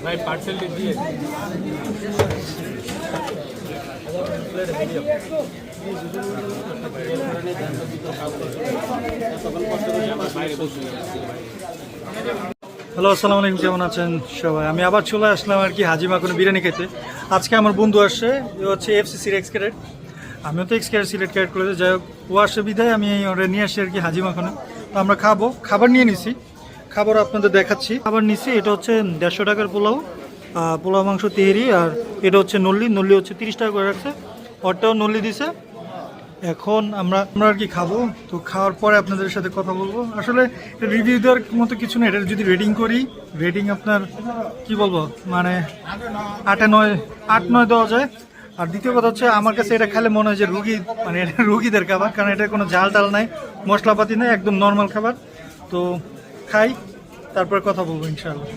ভাই পার্সেল দিয়ে হ্যালো, আসসালামু আলাইকুম। কেমন আছেন সবাই? আমি আবার চলে আসলাম আর কি হাজি মাখনে বিরিয়ানি খেতে। আজকে আমার বন্ধু আসছে, এ হচ্ছে এফসিসির এক্স ক্যাডেট। আমিও তো এক্স ক্যাডেট সিলেট ক্যাডেট কলেজে, যাই হোক ও আসে বিদায় আমি ওরা নিয়ে আসি আর কি হাজি মাখনে। তো আমরা খাবো, খাবার নিয়ে নিছি, খাবার আপনাদের দেখাচ্ছি। খাবার নিছি, এটা হচ্ছে 150 টাকার পোলাও, পোলাও মাংস তেহেরি, আর এটা হচ্ছে নল্লি হচ্ছে 30 টাকা করে রাখছে, ওরটাও নল্লি দিছে। এখন আমরা আর কি খাবো, তো খাওয়ার পরে আপনাদের সাথে কথা বলবো। আসলে রিভিউ দেওয়ার মতো কিছু না, এটা যদি রেটিং করি, রেটিং আপনার কি বলবো, মানে 8-9 দেওয়া যায়। আর দ্বিতীয় কথা হচ্ছে আমার কাছে এটা খেলে মনে হয় যে মানে এটা রুগীদের খাবার, কারণ এটা কোনো ঝাল টাল নাই, মশলাপাতি নাই, একদম নর্মাল খাবার। তো খাই, তারপরে কথা বলবো ইনশাআল্লাহ।